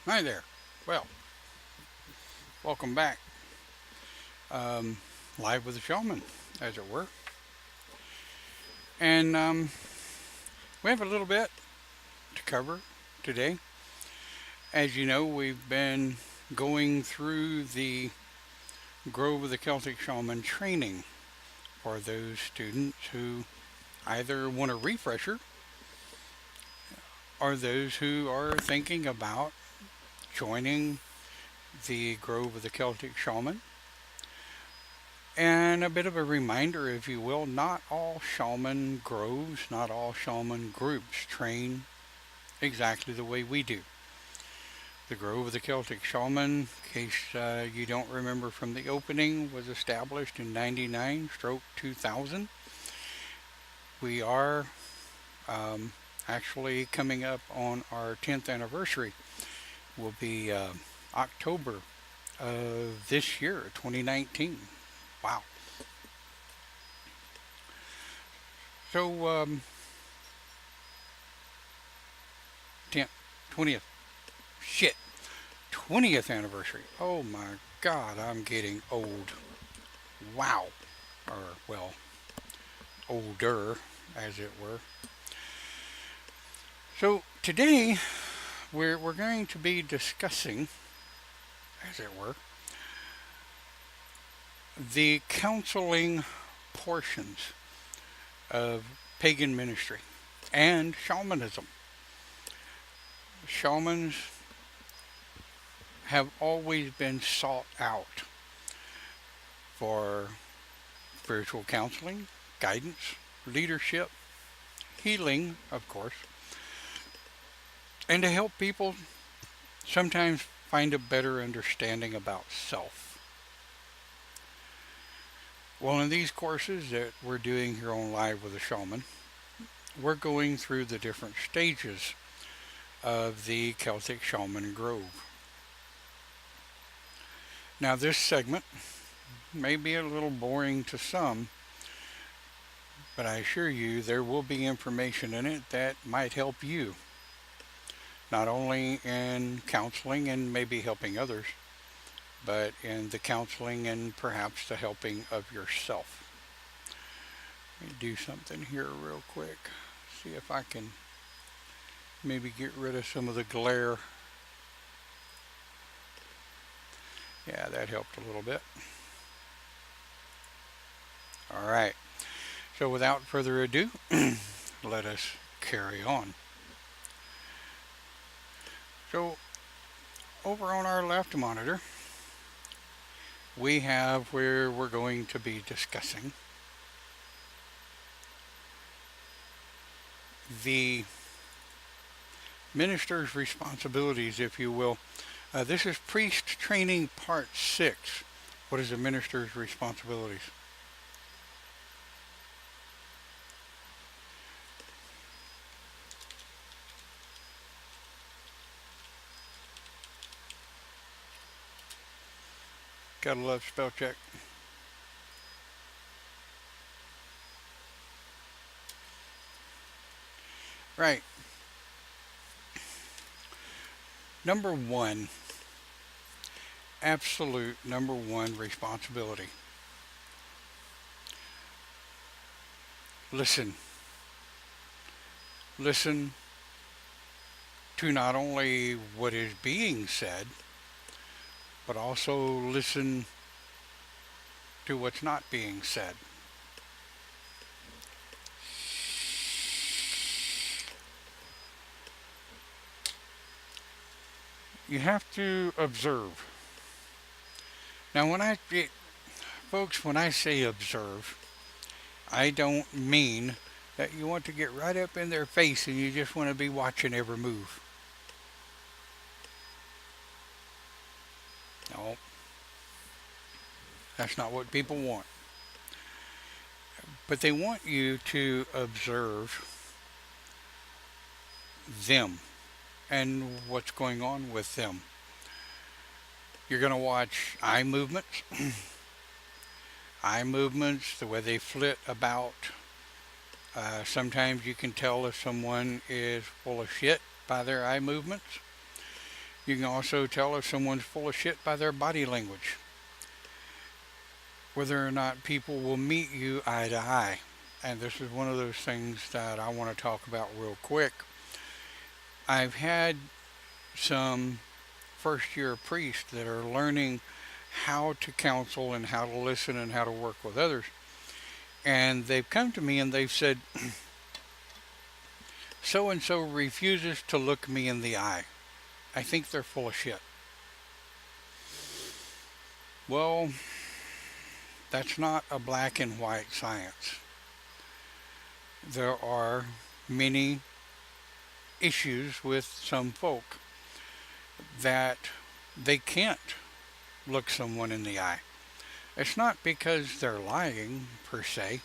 Hi there. Well, welcome back. Um, Live with the Shaman, as it were. And we have a little bit to cover today. As you know, we've been going through the Grove of the Celtic Shaman training for those students who either want a refresher or those who are thinking about joining the Grove of the Celtic Shaman. And a bit of a reminder, if you will, not all shaman groves, not all shaman groups train exactly the way we do. The Grove of the Celtic Shaman, in case you don't remember from the opening, was established in 99 stroke 2000. We are actually coming up on our 10th anniversary. Will be October of this year, 2019. Wow. So 10th, 20th, shit, 20th anniversary. Oh my God, I'm getting old. Wow. Or, well, older, as it were. So today we're going to be discussing, as it were, the counseling portions of pagan ministry and shamanism. Shamans have always been sought out for spiritual counseling, guidance, leadership, healing, of course, and to help people sometimes find a better understanding about self. Well, in these courses that we're doing here on Live with a Shaman, we're going through the different stages of the Celtic Shaman Grove. Now, this segment may be a little boring to some, but I assure you there will be information in it that might help you, not only in counseling and maybe helping others, but in the counseling and perhaps the helping of yourself. Let me do something here real quick. See if I can maybe get rid of some of the glare. Yeah, that helped a little bit. All right. So without further ado, let us carry on. So over on our left monitor, we have where we're going to be discussing the minister's responsibilities, if you will. This is priest training part 6. What is a minister's responsibilities? Gotta love spell check. Right. Number one, absolute number one responsibility. Listen. Listen to not only what is being said, but also listen to what's not being said. You have to observe. Now, folks, when I say observe, I don't mean that you want to get right up in their face and you just want to be watching every move. No, that's not what people want. But they want you to observe them and what's going on with them. You're going to watch eye movements, eye movements, the way they flit about. Sometimes you can tell if someone is full of shit by their eye movements. You can also tell if someone's full of shit by their body language, whether or not people will meet you eye to eye. And this is one of those things that I want to talk about real quick. I've had some first year priests that are learning how to counsel and how to listen and how to work with others. And they've come to me and they've said, so and so refuses to look me in the eye. I think they're full of shit. Well, that's not a black and white science. There are many issues with some folk that they can't look someone in the eye. It's not because they're lying per se,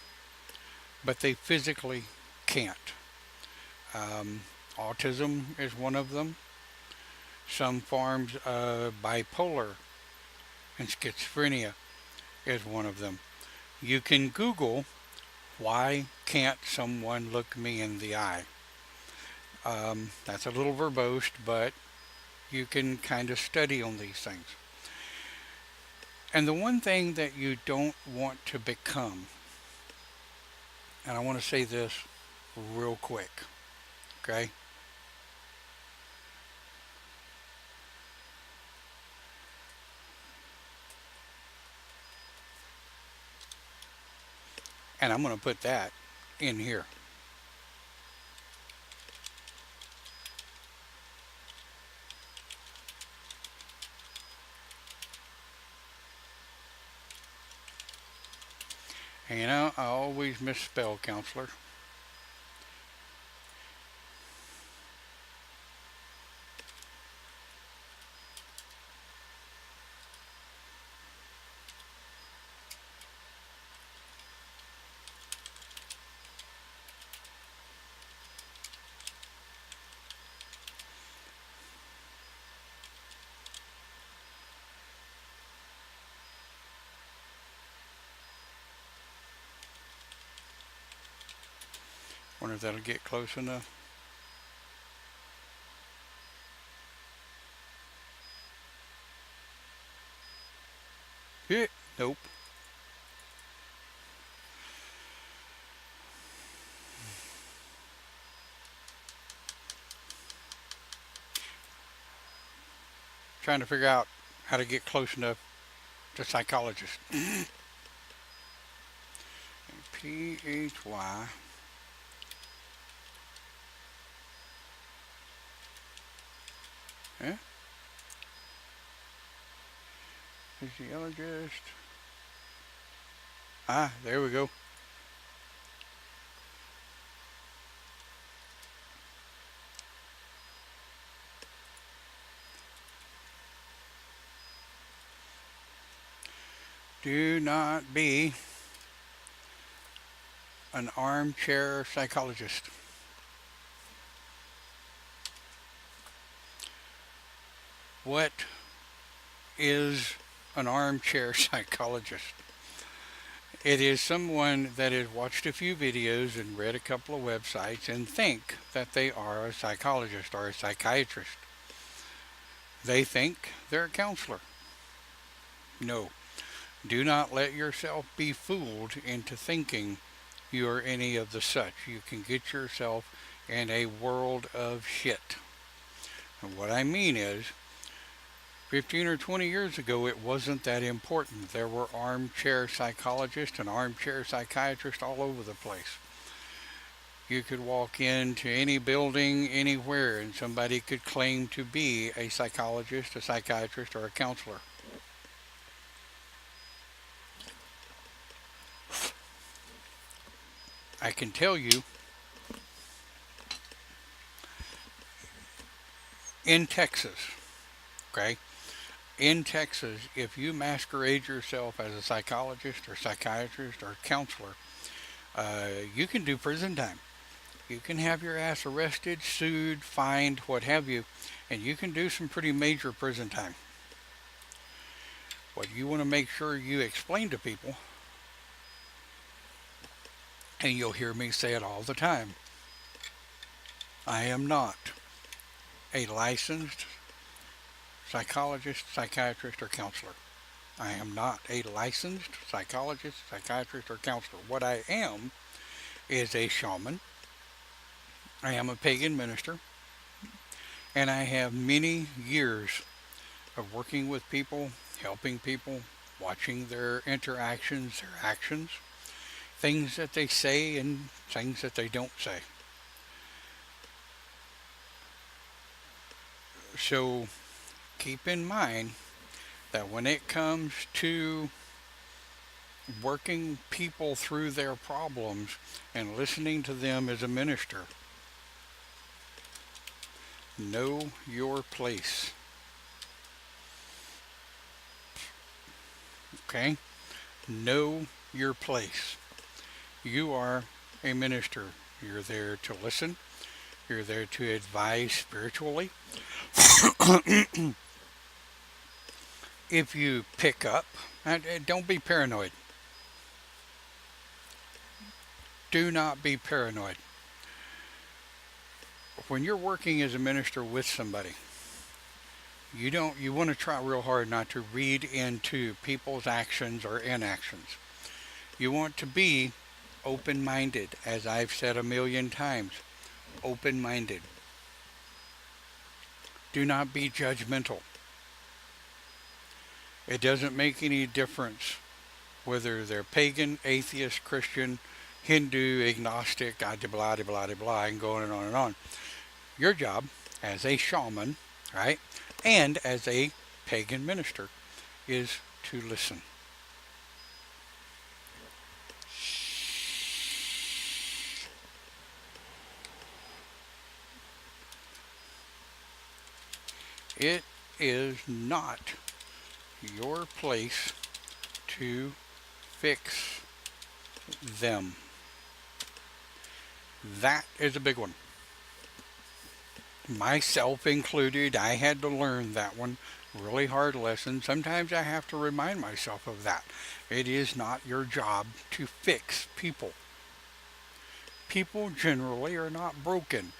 but they physically can't. Autism is one of them. Some forms of bipolar and schizophrenia is one of them. You can Google, why can't someone look me in the eye? That's a little verbose, but you can kind of study on these things. And the one thing that you don't want to become, and I want to say this real quick, okay? And I'm going to put that in here. And you know, I always misspell counselor. Wonder if that'll get close enough. Nope. Trying to figure out how to get close enough to psychologist. Phy. Yeah. Physiologist. Ah, there we go. Do not be an armchair psychologist. What is an armchair psychologist? It is someone that has watched a few videos and read a couple of websites and think that they are a psychologist or a psychiatrist. They think they're a counselor. No. Do not let yourself be fooled into thinking you are any of the such. You can get yourself in a world of shit. And what I mean is, 15 or 20 years ago, it wasn't that important. There were armchair psychologists and armchair psychiatrists all over the place. You could walk into any building anywhere and somebody could claim to be a psychologist, a psychiatrist, or a counselor. I can tell you, in Texas, okay, in Texas, if you masquerade yourself as a psychologist or psychiatrist or counselor, you can do prison time. You can have your ass arrested, sued, fined, what have you, and you can do some pretty major prison time. What you want to make sure you explain to people, and you'll hear me say it all the time, I am not a licensed psychologist, psychiatrist, or counselor. I am not a licensed psychologist, psychiatrist, or counselor. What I am is a shaman. I am a pagan minister, and I have many years of working with people, helping people, watching their interactions, their actions, things that they say and things that they don't say. So keep in mind that when it comes to working people through their problems and listening to them as a minister, know your place. Okay? Know your place. You are a minister. You're there to listen. You're there to advise spiritually. If you pick up, don't be paranoid. Do not be paranoid. When you're working as a minister with somebody, you want to try real hard not to read into people's actions or inactions. You want to be open-minded, as I've said a million times. Open-minded. Do not be judgmental. It doesn't make any difference whether they're pagan, atheist, Christian, Hindu, agnostic, blah, blah, blah, blah, and going on and on. Your job as a shaman, right, and as a pagan minister is to listen. It is not your place to fix them. That is a big one. Myself included, I had to learn that one. Really hard lesson. Sometimes I have to remind myself of that. It is not your job to fix people. People generally are not broken.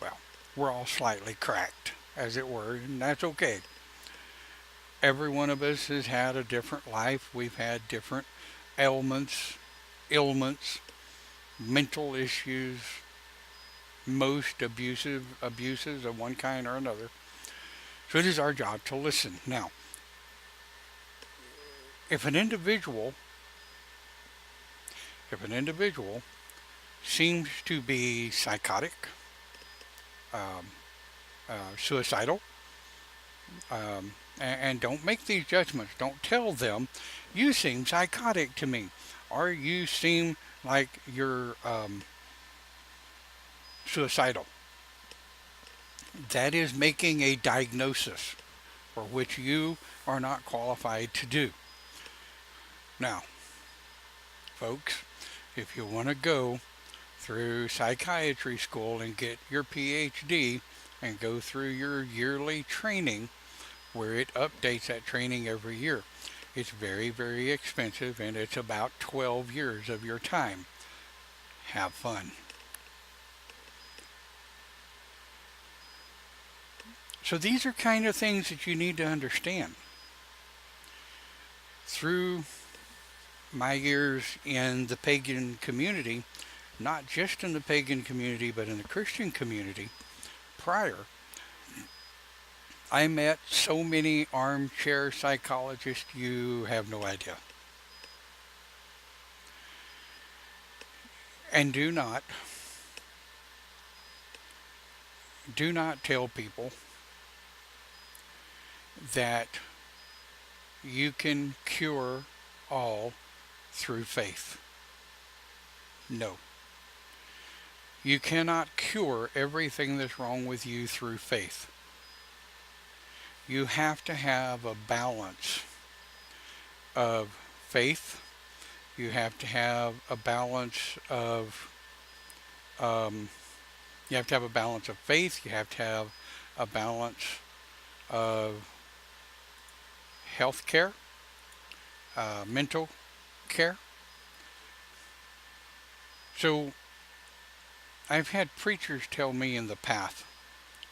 Well, we're all slightly cracked, as it were, and that's okay. Every one of us has had a different life. We've had different ailments, mental issues, most abuses of one kind or another. So it is our job to listen. Now, if an individual seems to be psychotic, um, suicidal, and don't make these judgments. Don't tell them, you seem psychotic to me, or you seem like you're suicidal. That is making a diagnosis for which you are not qualified to do. Now, folks, if you want to go through psychiatry school and get your PhD and go through your yearly training, where it updates that training every year, it's very, very expensive, and it's about 12 years of your time. Have fun. So these are kind of things that you need to understand. Through my years in the pagan community, not just in the pagan community, but in the Christian community prior, I met so many armchair psychologists, you have no idea. And do not tell people that you can cure all through faith. No. You cannot cure everything that's wrong with you through faith. You have to have a balance of faith. You have to have a balance of you have to have a balance of faith. You have to have a balance of health care, mental care. So I've had preachers tell me in the past,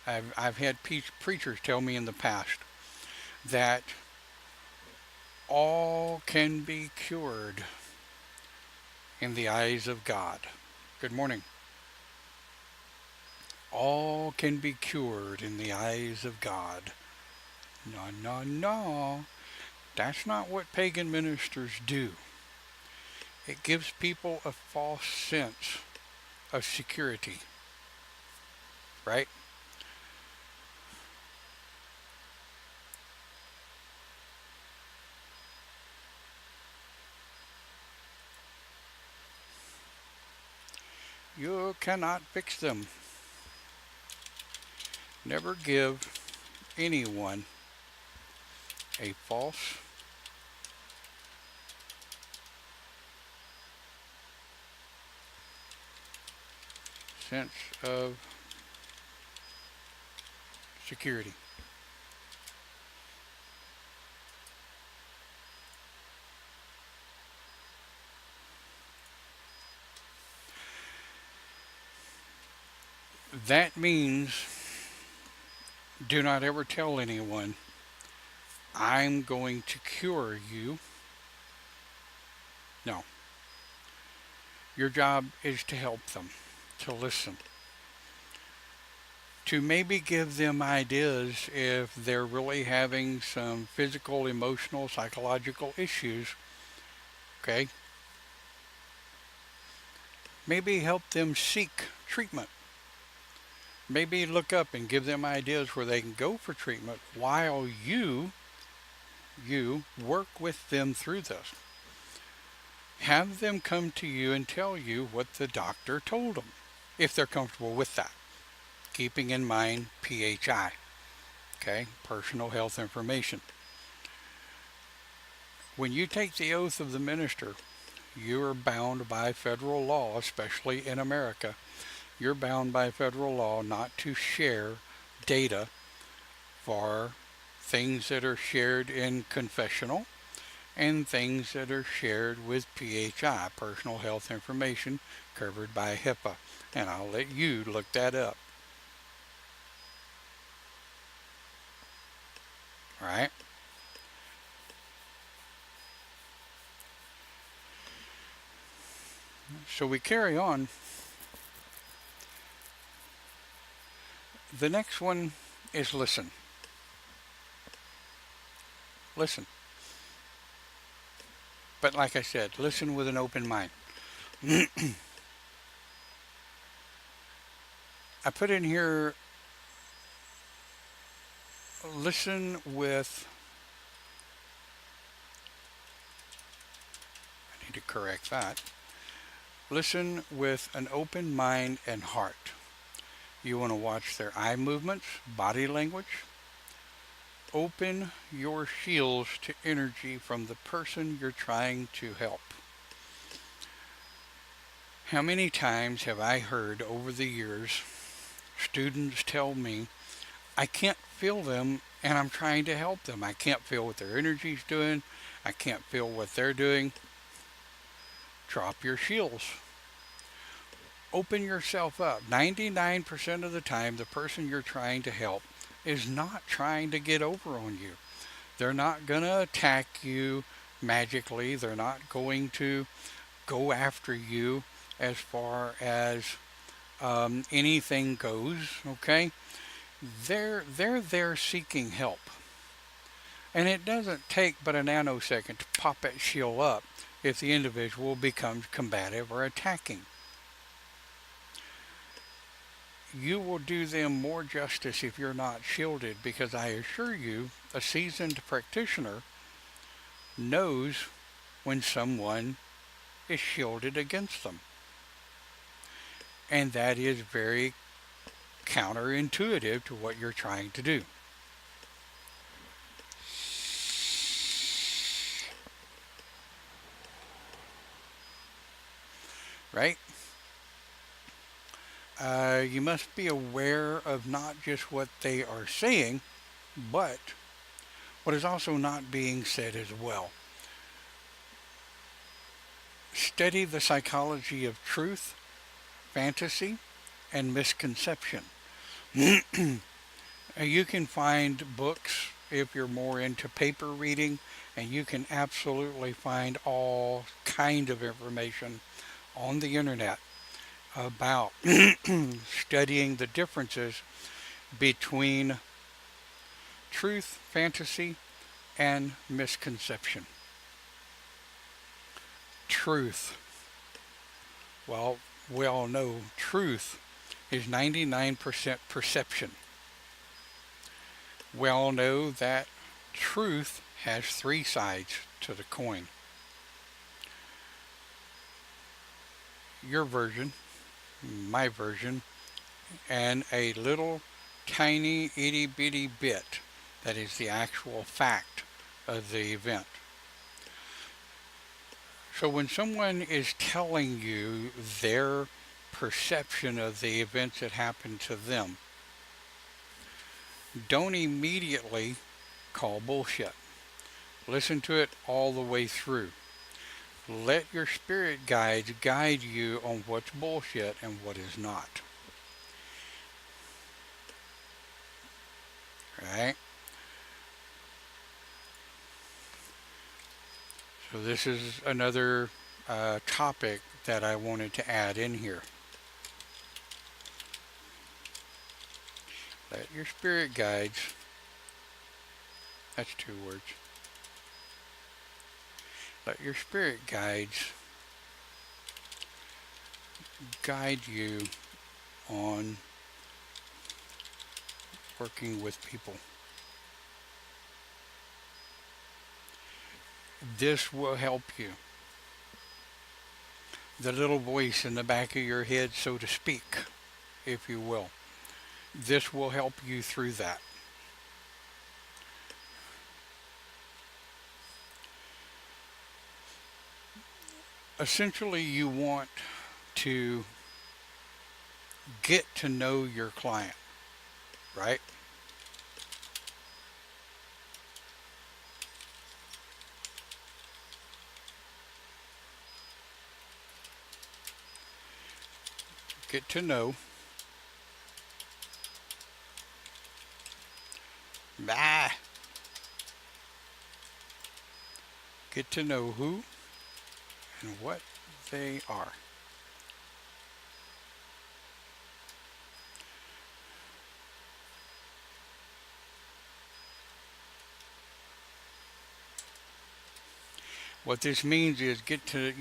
I've had preachers tell me in the past that all can be cured in the eyes of God. Good morning. All can be cured in the eyes of God. No, no, no. That's not what pagan ministers do. It gives people a false sense of security, right? You cannot fix them. Never give anyone a false sense of security. That means do not ever tell anyone, I'm going to cure you. No. Your job is to help them, to listen, to maybe give them ideas if they're really having some physical, emotional, psychological issues. Okay? Maybe help them seek treatment. Maybe look up and give them ideas where they can go for treatment while you work with them through this. Have them come to you and tell you what the doctor told them, if they're comfortable with that. Keeping in mind PHI, okay, personal health information. When you take the oath of the minister, you are bound by federal law, especially in America. You're bound by federal law not to share data for things that are shared in confessional and things that are shared with PHI, personal health information, covered by HIPAA. And I'll let you look that up. All right? So we carry on. The next one is listen. Listen. But like I said, listen with an open mind. I put in here, listen with, I need to correct that. Listen with an open mind and heart. You want to watch their eye movements, body language. Open your shields to energy from the person you're trying to help. How many times have I heard over the years students tell me, I can't feel them and I'm trying to help them. I can't feel what their energy's doing. I can't feel what they're doing. Drop your shields. Open yourself up. 99% of the time, the person you're trying to help is not trying to get over on you. They're not going to attack you magically. They're not going to go after you as far as anything goes, okay? They're there seeking help. And it doesn't take but a nanosecond to pop that shield up if the individual becomes combative or attacking. You will do them more justice if you're not shielded, because I assure you, a seasoned practitioner knows when someone is shielded against them. And that is very counterintuitive to what you're trying to do. Right? You must be aware of not just what they are saying, but what is also not being said as well. Study the psychology of truth, fantasy, and misconception. You can find books if you're more into paper reading, and you can absolutely find all kind of information on the internet about studying the differences between truth, fantasy, and misconception. Truth. Well, we all know truth is 99% perception. We all know that truth has three sides to the coin. Your version, my version, and a little tiny itty bitty bit that is the actual fact of the event. So when someone is telling you their perception of the events that happened to them, don't immediately call bullshit. Listen to it all the way through. Let your spirit guides guide you on what's bullshit and what is not. Right? So this is another topic that I wanted to add in here. Let your spirit guides, that's two words. Let your spirit guides guide you on working with people. This will help you. The little voice in the back of your head, so to speak, if you will. This will help you through that. Essentially, you want to get to know your client, right? Get to know. Get to know who and what they are. What this means is get to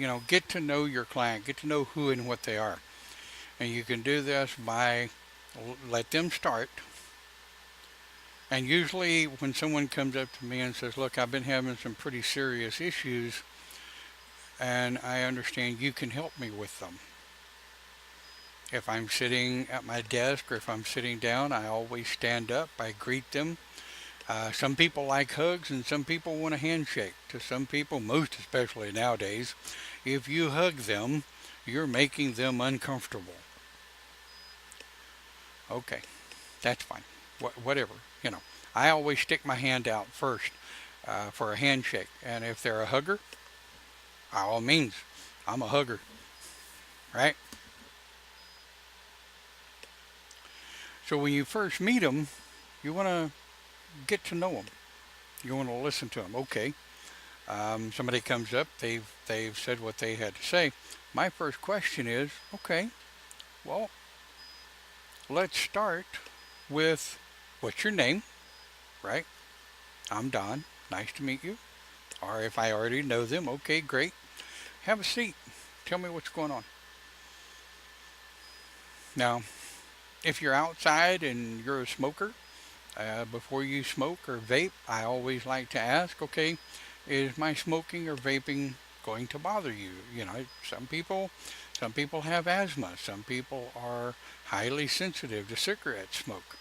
know your client, get to know who and what they are. And you can do this by let them start. And usually when someone comes up to me and says, look, I've been having some pretty serious issues and I understand you can help me with them. If I'm sitting at my desk or if I'm sitting down, I always stand up, I greet them. Some people like hugs and some people want a handshake. To some people, most especially nowadays, if you hug them, you're making them uncomfortable. Okay, that's fine. Whatever, I always stick my hand out first for a handshake. And if they're a hugger, by all means, I'm a hugger, right? So when you first meet them, you want to get to know them. You want to listen to them. Okay, somebody comes up, they've said what they had to say. My first question is, okay, well, let's start with what's your name, right? I'm Don. Nice to meet you. Or if I already know them, okay, great. Have a seat. Tell me what's going on. Now, if you're outside and you're a smoker, before you smoke or vape, I always like to ask, okay, is my smoking or vaping going to bother you? Some people have asthma. Some people are highly sensitive to cigarette smoke.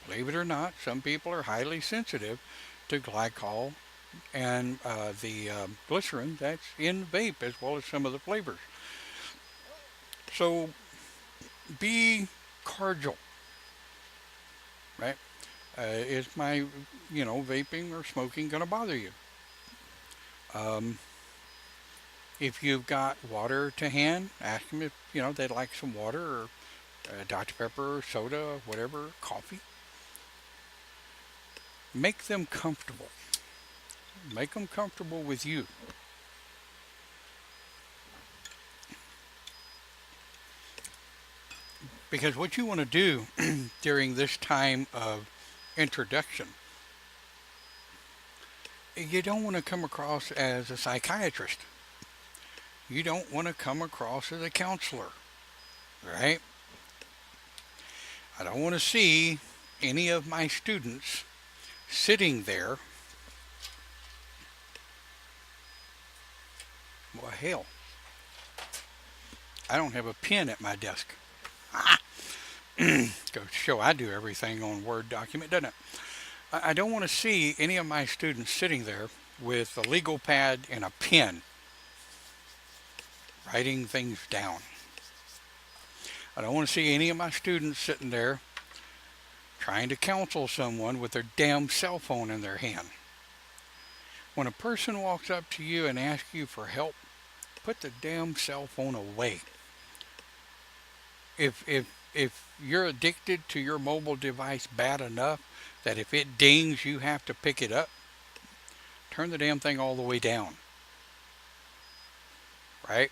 Believe it or not, some people are highly sensitive to glycol and the glycerin that's in vape, as well as some of the flavors. So be cordial, right? Is my, vaping or smoking going to bother you? If you've got water to hand, ask them if, they'd like some water or Dr. Pepper, soda, whatever, coffee. Make them comfortable. Make them comfortable with you. Because what you want to do during this time of introduction, you don't want to come across as a psychiatrist. You don't want to come across as a counselor, right? I don't want to see any of my students sitting there. Well, hell, I don't have a pen at my desk. Goes to show I do everything on Word document, doesn't it? I don't want to see any of my students sitting there with a legal pad and a pen writing things down. I don't want to see any of my students sitting there trying to counsel someone with their damn cell phone in their hand. When a person walks up to you and asks you for help, put the damn cell phone away. If you're addicted to your mobile device bad enough that if it dings you have to pick it up, turn the damn thing all the way down. Right?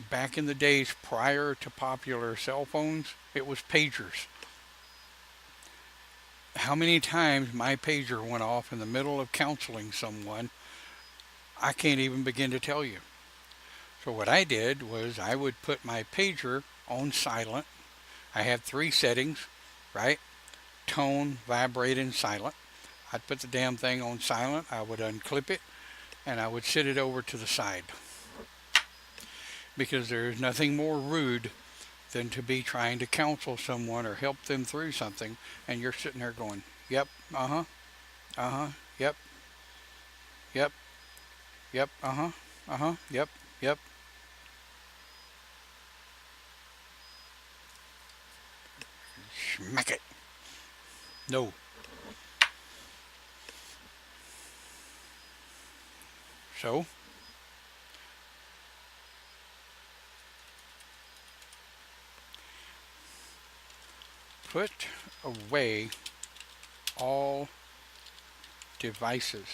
Back in the days prior to popular cell phones, it was pagers. How many times my pager went off in the middle of counseling someone, I can't even begin to tell you. So what I did was I would put my pager on silent. I had 3 settings, right? Tone, vibrate, and silent. I'd put the damn thing on silent. I would unclip it, and I would sit it over to the side. Because there's nothing more rude than to be trying to counsel someone or help them through something, and you're sitting there going, yep, yep, yep, yep, yep, yep. Smack it. No. So, put away all devices.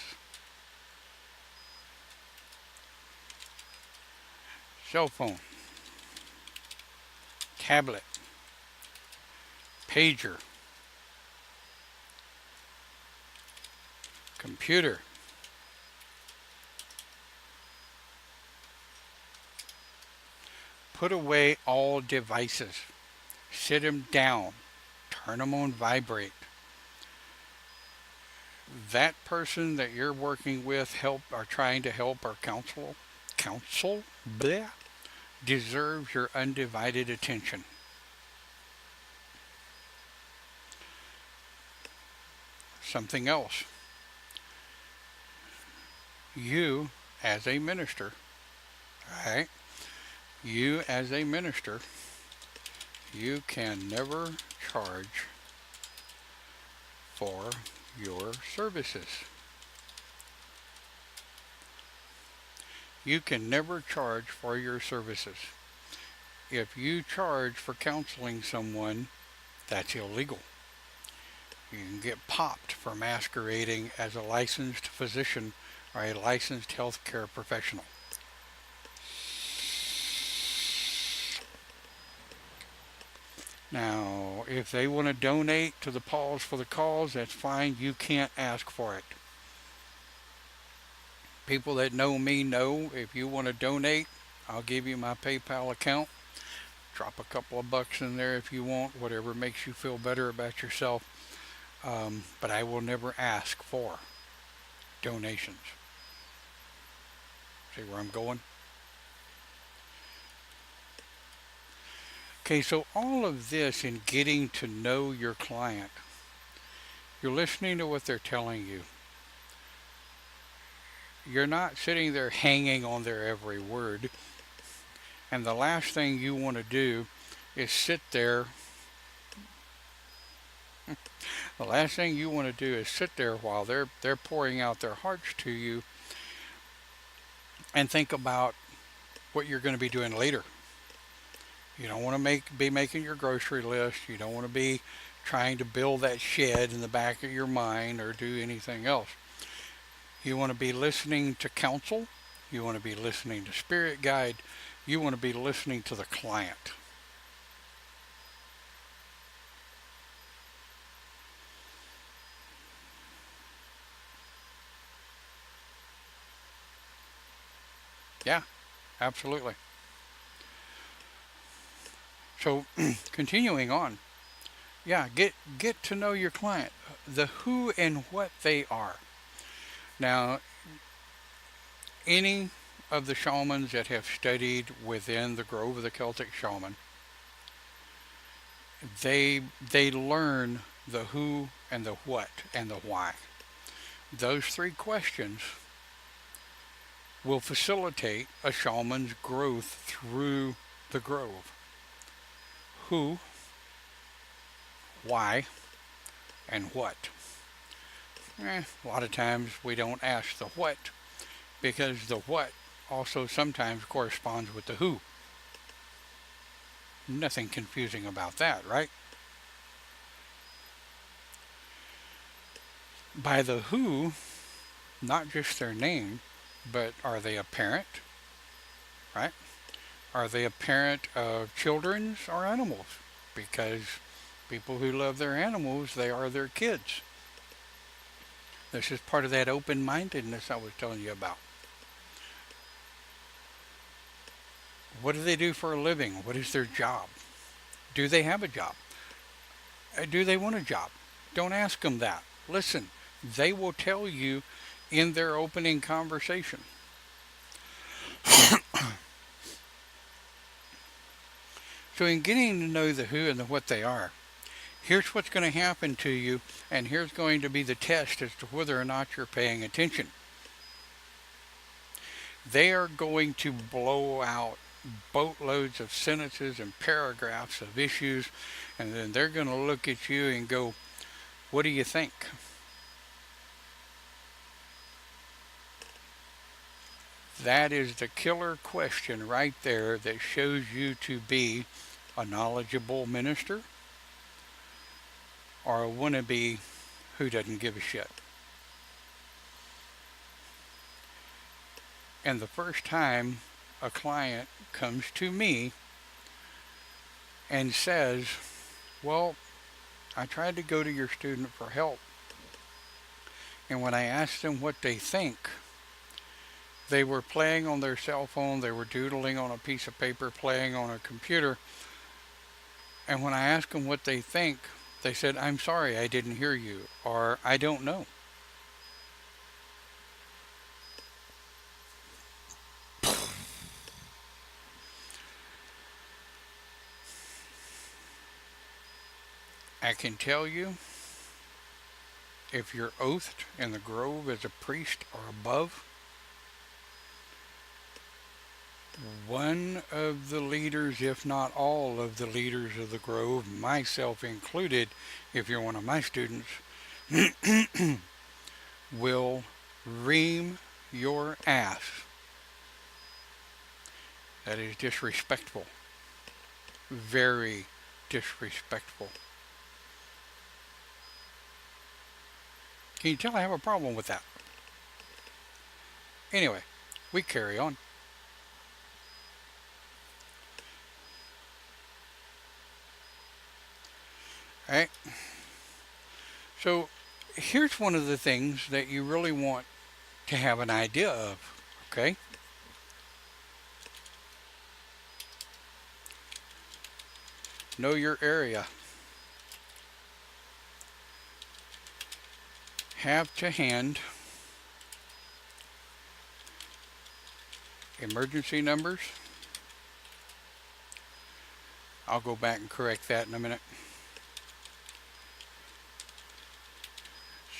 Cell phone, tablet, pager, computer, put away all devices. Sit them down. Turn them on vibrate. That person that you're working with, or trying to help or counsel, bleh, deserves your undivided attention. Something else. You as a minister, right? You as a minister, you can never charge for your services. You can never charge for your services. If you charge for counseling someone, that's illegal. You can get popped for masquerading as a licensed physician or a licensed healthcare professional. Now, if they want to donate to the Pause for the Cause, that's fine. You can't ask for it. People that know me know if you want to donate, I'll give you my PayPal account. Drop a couple of bucks in there if you want, whatever makes you feel better about yourself. But I will never ask for donations. See where I'm going? Okay, so all of this in getting to know your client, you're listening to what they're telling you. You're not sitting there hanging on their every word. And the last thing you want to do is sit there. The last thing you want to do is sit there while they're pouring out their hearts to you and think about what you're going to be doing later. You don't want to be making your grocery list. You don't want to be trying to build that shed in the back of your mind or do anything else. You want to be listening to counsel. You want to be listening to spirit guide. You want to be listening to the client. Yeah, absolutely. So continuing on, yeah, get to know your client, the who and what they are. Now, any of the shamans that have studied within the Grove of the Celtic Shaman, they learn the who and the what and the why. Those three questions will facilitate a shaman's growth through the grove. Who, why, and what. A lot of times we don't ask the what because the what also sometimes corresponds with the who. Nothing confusing about that, right? By the who, not just their name, but are they a parent, right? Are they a parent of children or animals? Because people who love their animals, they are their kids. This is part of that open-mindedness I was telling you about. What do they do for a living? What is their job? Do they have a job? Do they want a job? Don't ask them that. Listen, they will tell you in their opening conversation. So in getting to know the who and the what they are, here's what's going to happen to you, and here's going to be the test as to whether or not you're paying attention. They are going to blow out boatloads of sentences and paragraphs of issues, and then they're going to look at you and go, what do you think? That is the killer question right there that shows you to be a knowledgeable minister or a wannabe who doesn't give a shit. And the first time a client comes to me and says, well, I tried to go to your student for help, and when I asked them what they think, they were playing on their cell phone, they were doodling on a piece of paper, playing on a computer, and when I asked them what they think, they said, I'm sorry, I didn't hear you, or I don't know. I can tell you, if you're oathed in the grove as a priest or above, one of the leaders, if not all of the leaders of the grove, myself included, if you're one of my students, will ream your ass. That is disrespectful. Very disrespectful. Can you tell I have a problem with that? Anyway, we carry on. Alright? So, here's one of the things that you really want to have an idea of, okay? Know your area. Have to hand emergency numbers. I'll go back and correct that in a minute.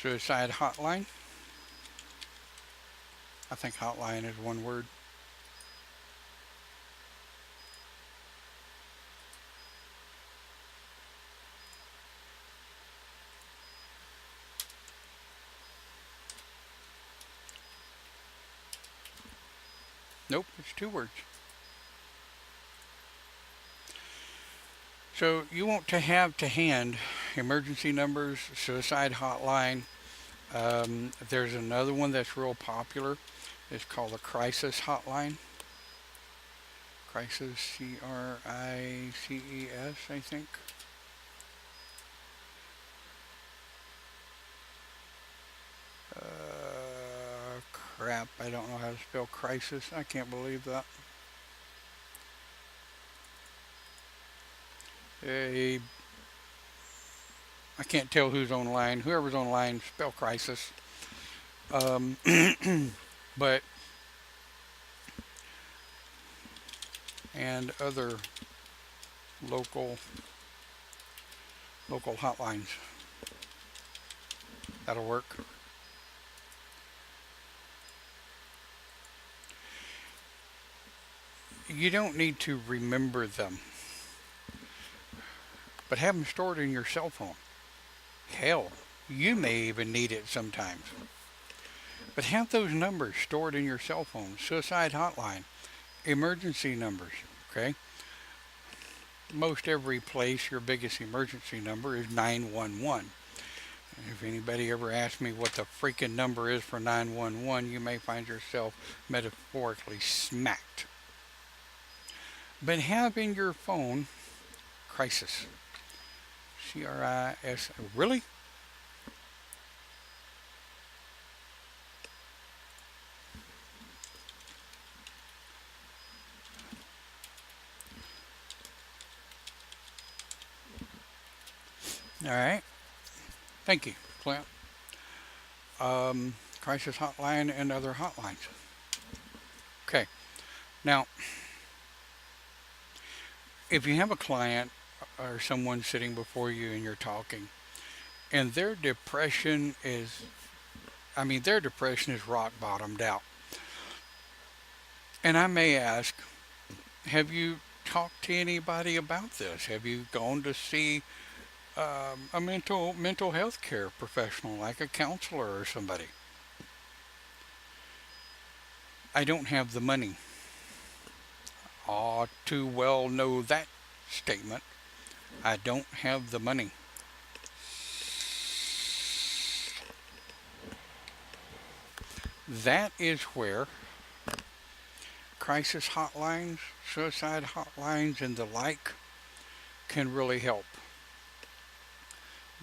Suicide hotline. I think hotline is one word. Nope, it's two words. So you want to have to hand emergency numbers, suicide hotline. There's another one that's real popular. It's called the crisis hotline. Crisis, Crices, I think. Crap, I don't know how to spell crisis. I can't believe that. A, I can't tell who's online. Whoever's online, spell crisis. Um, but and other local hotlines. That'll work. You don't need to remember them, but have them stored in your cell phone. Hell, you may even need it sometimes. But have those numbers stored in your cell phone. Suicide hotline, emergency numbers, okay? Most every place, your biggest emergency number is 911. If anybody ever asks me what the freaking number is for 911, you may find yourself metaphorically smacked. But have in your phone crisis. CRIS. Really? All right. Thank you, Clint. Crisis hotline and other hotlines. Okay. Now, if you have a client or someone sitting before you and you're talking, and their depression is, their depression is rock bottomed out. And I may ask, have you talked to anybody about this? Have you gone to see a mental health care professional like a counselor or somebody? I don't have the money. All too well know that statement. I don't have the money. That is where crisis hotlines, suicide hotlines, and the like can really help.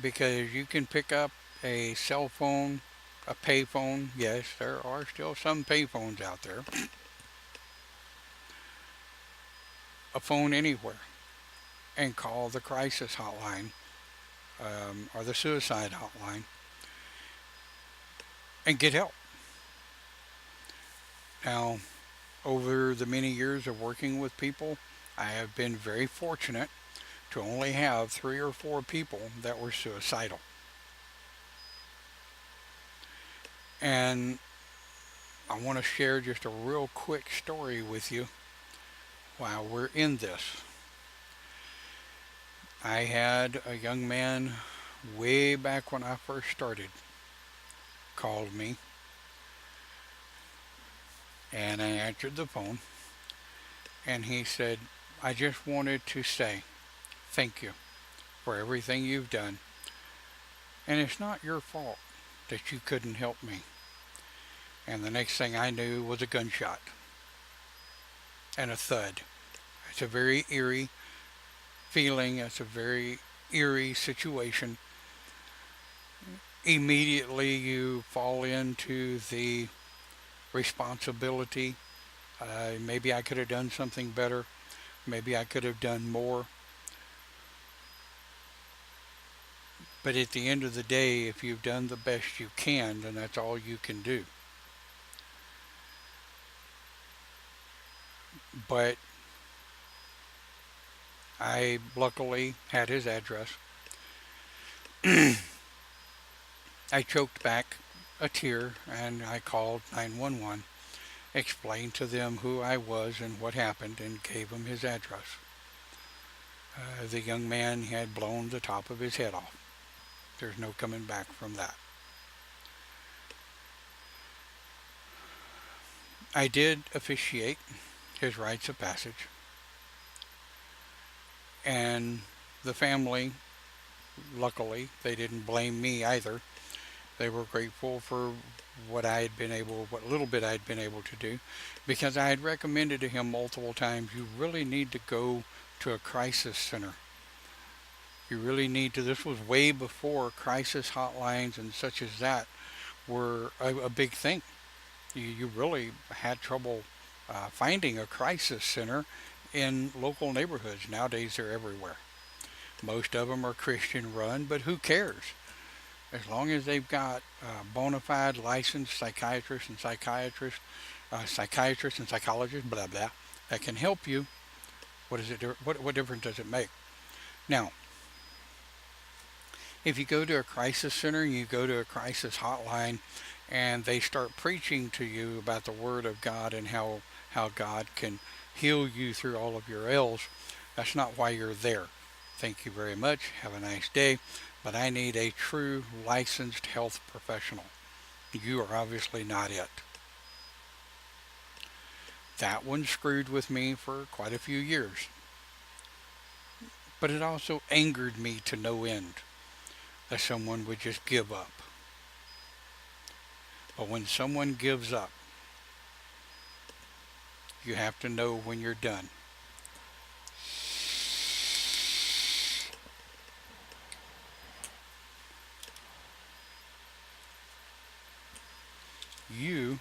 Because you can pick up a cell phone, a payphone. Yes, there are still some payphones out there. A phone anywhere and call the crisis hotline or the suicide hotline and get help. Now, over the many years of working with people, I have been very fortunate to only have 3 or 4 people that were suicidal. And I want to share just a real quick story with you while we're in this. I had a young man way back when I first started called me, and I answered the phone, and he said, I just wanted to say thank you for everything you've done, and it's not your fault that you couldn't help me. And the next thing I knew was a gunshot and a thud. It's a very eerie feeling. It's a very eerie situation. Immediately you fall into the responsibility. Maybe I could have done something better. Maybe I could have done more. But at the end of the day, if you've done the best you can, then that's all you can do. But I luckily had his address. I choked back a tear and I called 911, explained to them who I was and what happened, and gave him his address. The young man had blown the top of his head off. There's no coming back from that. I did officiate his rites of passage, and the family Luckily, they didn't blame me either. They were grateful for what little bit I had been able to do, because I had recommended to him multiple times, you really need to go to a crisis center. You really need to. This was way before crisis hotlines and such as that were a big thing. You really had trouble finding a crisis center in local neighborhoods. Nowadays, they're everywhere. Most of them are Christian run, but who cares? As long as they've got bona fide licensed psychiatrists and psychologists, blah blah, that can help you. What is it? What difference does it make? Now, if you go to a crisis center, you go to a crisis hotline, and they start preaching to you about the Word of God and how God can heal you through all of your ills, that's not why you're there. Thank you very much. Have a nice day. But I need a true licensed health professional. You are obviously not it. That one screwed with me for quite a few years. But it also angered me to no end that someone would just give up. But when someone gives up, you have to know when you're done. You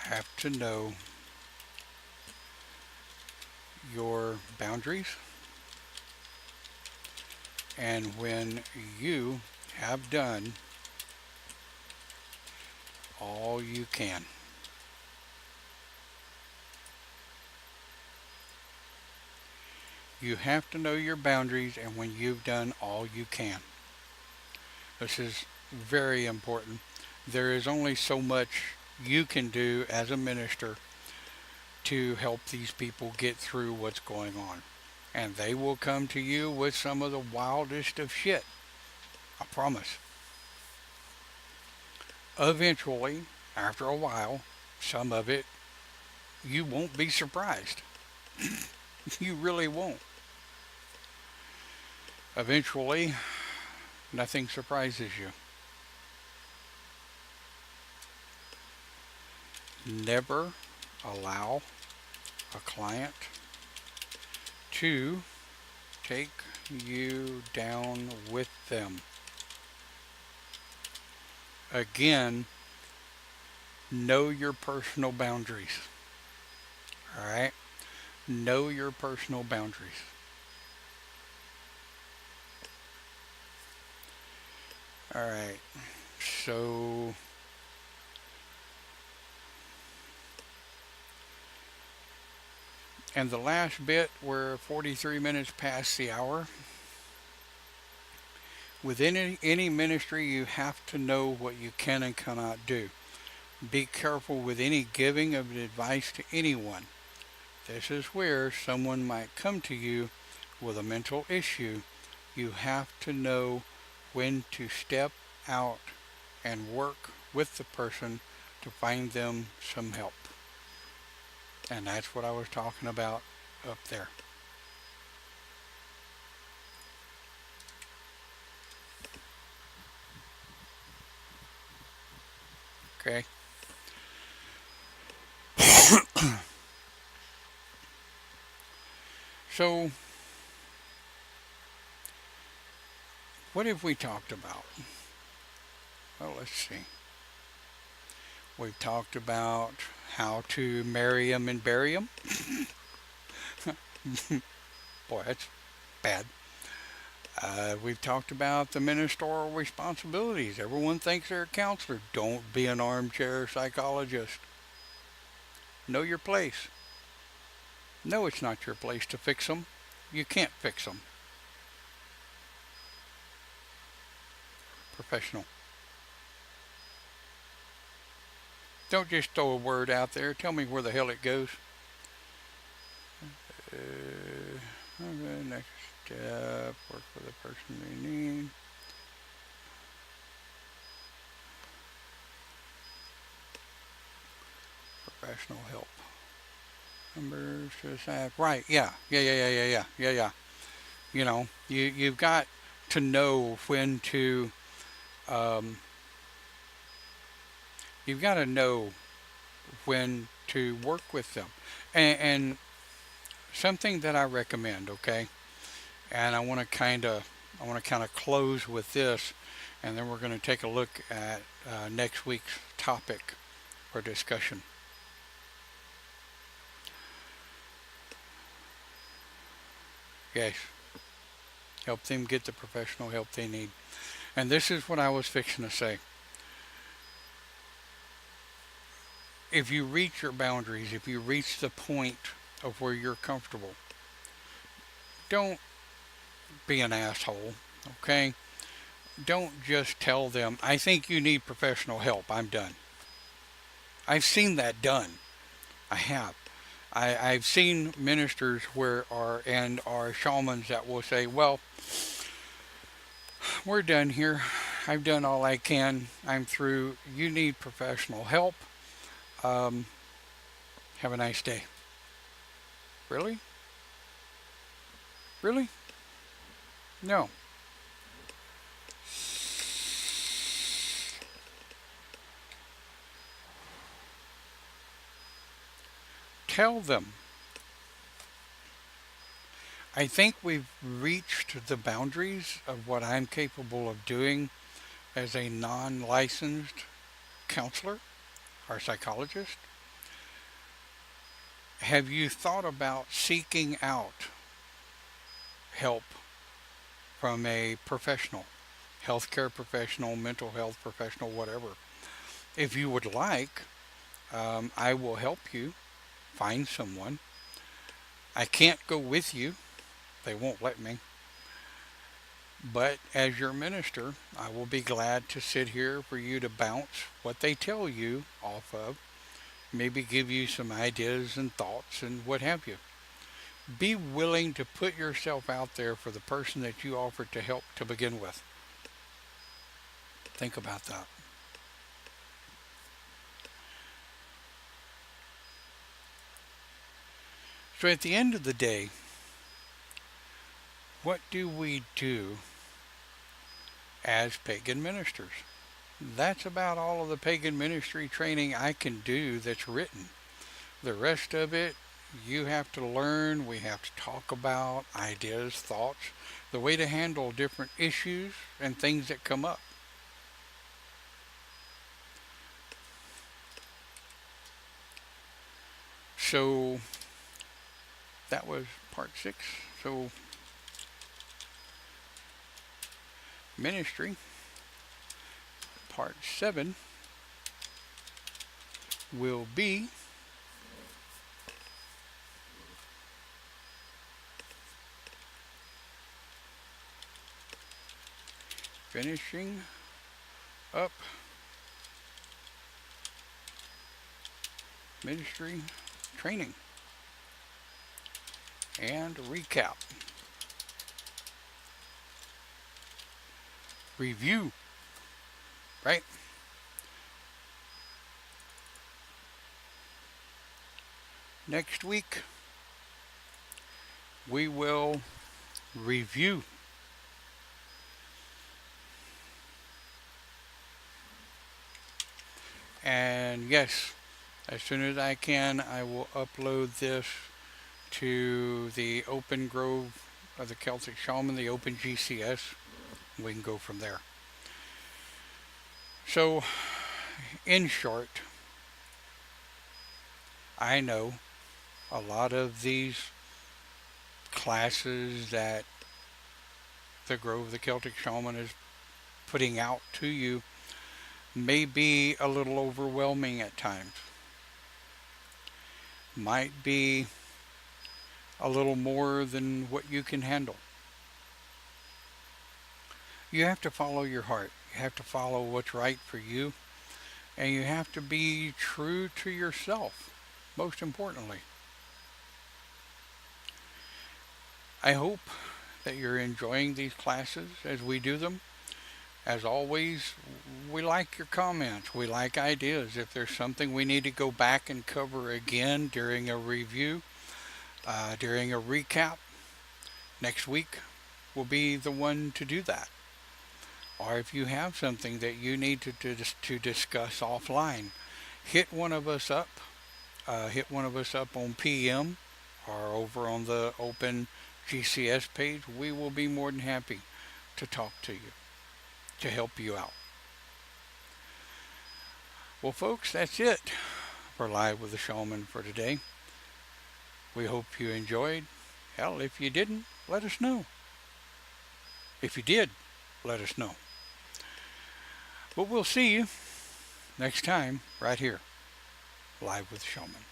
have to know your boundaries, and when you have done all you can. You have to know your boundaries and when you've done all you can. This is very important. There is only so much you can do as a minister to help these people get through what's going on. And they will come to you with some of the wildest of shit. I promise. Eventually, after a while, some of it, you won't be surprised. You really won't. Eventually, nothing surprises you. Never allow a client to take you down with them. Again, know your personal boundaries. All right? Know your personal boundaries. All right. So and the last bit, we're 43 minutes past the hour. Within any ministry, you have to know what you can and cannot do. Be careful with any giving of advice to anyone. This is where someone might come to you with a mental issue. You have to know when to step out and work with the person to find them some help. And that's what I was talking about up there. Okay? So, what have we talked about? Well, let's see. We've talked about how to marry 'em and bury 'em. Boy, that's bad. We've talked about the ministerial responsibilities. Everyone thinks they're a counselor. Don't be an armchair psychologist. Know your place. No, it's not your place to fix them. You can't fix them. Professional. Don't just throw a word out there. Tell me where the hell it goes. Okay, next step. Work with the person they need. Professional help. Numbers to staff. Right, yeah. You've got to know when to um, you've got to know when to work with them. And something that I recommend, okay, and I want to kind of close with this, and then we're going to take a look at next week's topic for discussion. Yes, help them get the professional help they need. And this is what I was fixing to say. If you reach your boundaries, if you reach the point of where you're comfortable, don't be an asshole, okay? Don't just tell them, I think you need professional help. I'm done. I've seen that done. I have. I've seen ministers where are shamans that will say, well, we're done here. I've done all I can. I'm through. You need professional help. Um, have a nice day. Really? Really? No. Tell them. I think we've reached the boundaries of what I'm capable of doing as a non licensed counselor or psychologist. Have you thought about seeking out help from a professional, healthcare professional, mental health professional, whatever? If you would like, I will help you find someone. I can't go with you, they won't let me. But as your minister, I will be glad to sit here for you to bounce what they tell you off of, maybe give you some ideas and thoughts and what have you. Be willing to put yourself out there for the person that you offered to help to begin with. Think about that. So at the end of the day, what do we do as pagan ministers? That's about all of the pagan ministry training I can do that's written. The rest of it, you have to learn. We have to talk about ideas, thoughts, the way to handle different issues and things that come up. So that was part 6. So ministry, part 7 will be finishing up ministry training and recap. Review, right? Next week, we will review. And yes, as soon as I can, I will upload this to the Open Grove of the Celtic Shaman, the Open GCS. We can go from there. So, in short, I know a lot of these classes that the Grove of the Celtic Shaman is putting out to you may be a little overwhelming at times. Might be a little more than what you can handle. You have to follow your heart. You have to follow what's right for you. And you have to be true to yourself, most importantly. I hope that you're enjoying these classes as we do them. As always, we like your comments. We like ideas. If there's something we need to go back and cover again during a review, during a recap next week, will be the one to do that. Or if you have something that you need to discuss offline, hit one of us up. Hit one of us up on PM or over on the open GCS page. We will be more than happy to talk to you, to help you out. Well, folks, that's it for Live with the Shaman for today. We hope you enjoyed. Hell, if you didn't, let us know. If you did, let us know. But we'll see you next time right here, Live with the Shaman.